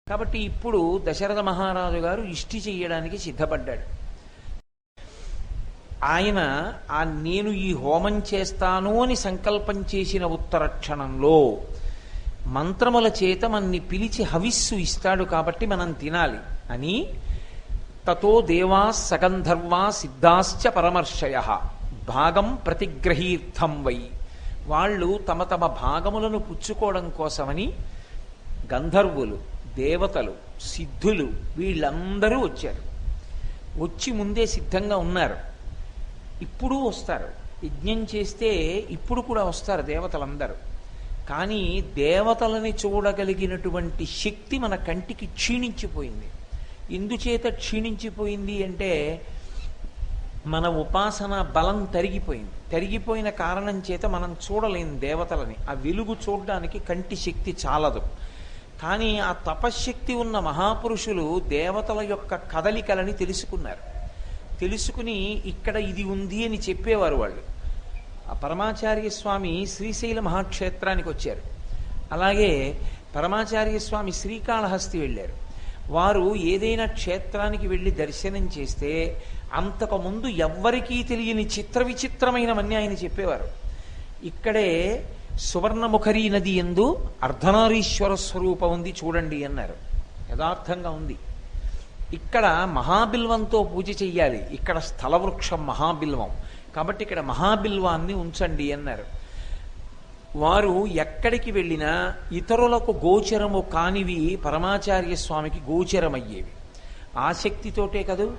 కాబట్టి ఇప్పుడు దశరథ మహారాజు గారు ఇష్టి చెయ్యడానికి సిద్ధపడ్డాడు. ఆయన నేను ఈ హోమం చేస్తాను అని సంకల్పం చేసిన ఉత్తర క్షణంలో మంత్రముల చేత మన్ని పిలిచి హవిస్సు ఇస్తాడు, కాబట్టి మనం తినాలి అని తతో దేవా సగంధర్వా సిద్ధాశ్చ పరమర్షయ భాగం ప్రతిగ్రహీర్థం వై. వాళ్ళు తమ తమ భాగములను పుచ్చుకోవడం కోసమని గంధర్వులు, దేవతలు, సిద్ధులు వీళ్ళందరూ వచ్చారు. వచ్చి ముందే సిద్ధంగా ఉన్నారు. ఇప్పుడు వస్తారు. యజ్ఞం చేస్తే ఇప్పుడు కూడా వస్తారు దేవతలందరూ. కానీ దేవతలని చూడగలిగినటువంటి శక్తి మన కంటికి క్షీణించిపోయింది. ఎందుచేత క్షీణించిపోయింది అంటే మన ఉపాసన బలం తరిగిపోయింది. తరిగిపోయిన కారణం చేత మనం చూడలేని దేవతలని. ఆ వెలుగు చూడడానికి కంటి శక్తి చాలదు. కానీ ఆ తపశ్శక్తి ఉన్న మహాపురుషులు దేవతల యొక్క కదలికలని తెలుసుకున్నారు. తెలుసుకుని ఇక్కడ ఇది ఉంది అని చెప్పేవారు వాళ్ళు. ఆ పరమాచార్య స్వామి శ్రీశైల మహాక్షేత్రానికి వచ్చారు. అలాగే పరమాచార్య స్వామి శ్రీకాళహస్తి వెళ్ళారు. వారు ఏదైనా క్షేత్రానికి వెళ్ళి దర్శనం చేస్తే అంతకుముందు ఎవ్వరికీ తెలియని చిత్ర విచిత్రమైనవన్నీ ఆయన చెప్పేవారు. ఇక్కడే సువర్ణముఖరీ నది యందు అర్ధనారీశ్వర స్వరూపం ఉంది చూడండి అన్నారు. యథార్థంగా ఉంది. ఇక్కడ మహాబిల్వంతో పూజ చెయ్యాలి. ఇక్కడ స్థలవృక్షం మహాబిల్వం, కాబట్టి ఇక్కడ మహాబిల్వాన్ని ఉంచండి అన్నారు. వారు ఎక్కడికి వెళ్ళినా ఇతరులకు గోచరము కానివి పరమాచార్య స్వామికి గోచరమయ్యేవి. ఆ శక్తితోటే కదూ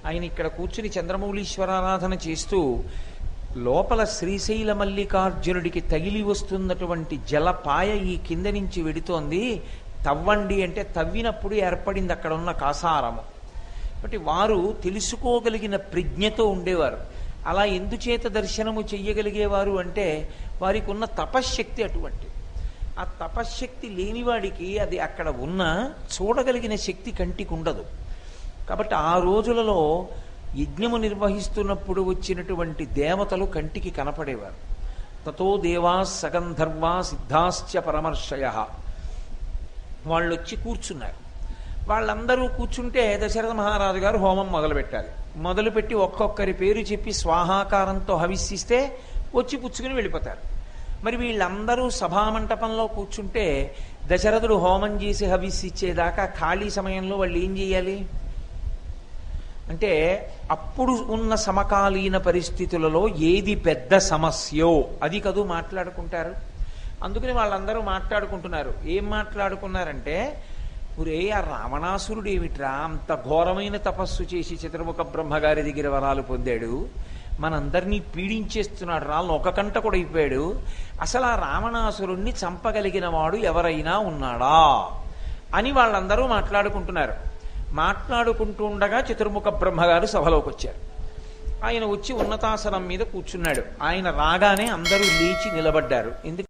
ఆయన ఇక్కడ కూర్చుని చంద్రమౌళీశ్వరారాధన చేస్తూ లోపల శ్రీశైల మల్లికార్జునుడికి తగిలి వస్తున్నటువంటి జలపాయ ఈ కింద నుంచి వెడుతోంది, తవ్వండి అంటే తవ్వినప్పుడు ఏర్పడింది అక్కడ ఉన్న కాసారము. కాబట్టి వారు తెలుసుకోగలిగిన ప్రజ్ఞతో ఉండేవారు. అలా ఎందుచేత దర్శనము చెయ్యగలిగేవారు అంటే వారికి ఉన్న తపశ్శక్తి అటువంటి. ఆ తపశ్శక్తి లేనివాడికి అది అక్కడ ఉన్న చూడగలిగిన శక్తి కంటికి ఉండదు. కాబట్టి ఆ రోజులలో యజ్ఞము నిర్వహిస్తున్నప్పుడు వచ్చినటువంటి దేవతలు కంటికి కనపడేవారు. తతో దేవా సగంధర్వా సిద్ధాశ్చ పరమర్షయ. వాళ్ళు వచ్చి కూర్చున్నారు. వాళ్ళందరూ కూర్చుంటే దశరథ మహారాజు గారు హోమం మొదలుపెట్టాలి. మొదలుపెట్టి ఒక్కొక్కరి పేరు చెప్పి స్వాహాకారంతో హవిస్సిస్తే వచ్చి పుచ్చుకుని వెళ్ళిపోతారు. మరి వీళ్ళందరూ సభామంటపంలో కూర్చుంటే దశరథుడు హోమం చేసి హవిస్సిచ్చేదాకా ఖాళీ సమయంలో వాళ్ళు ఏం చేయాలి అంటే అప్పుడు ఉన్న సమకాలీన పరిస్థితులలో ఏది పెద్ద సమస్యో అది కదూ మాట్లాడుకుంటారు. అందుకని వాళ్ళందరూ మాట్లాడుకుంటున్నారు. ఏం మాట్లాడుకున్నారంటే, ఒరే ఆ రావణాసురుడు ఏమిట్రా అంత ఘోరమైన తపస్సు చేసి చతుర్ముఖ బ్రహ్మగారి దగ్గర వరాలు పొందాడు, మనందరినీ పీడించేస్తున్నాడు రా, ఒక కంట కూడా అయిపోయాడు. అసలు ఆ రావణాసురుణ్ణి చంపగలిగిన వాడు ఎవరైనా ఉన్నాడా అని వాళ్ళందరూ మాట్లాడుకుంటున్నారు. మాట్లాడుకుంటూ ఉండగా చతుర్ముఖ బ్రహ్మగారు సభలోకి వచ్చారు. ఆయన వచ్చి ఉన్నతాసనం మీద కూర్చున్నాడు. ఆయన రాగానే అందరూ లేచి నిలబడ్డారు. ఎందుకు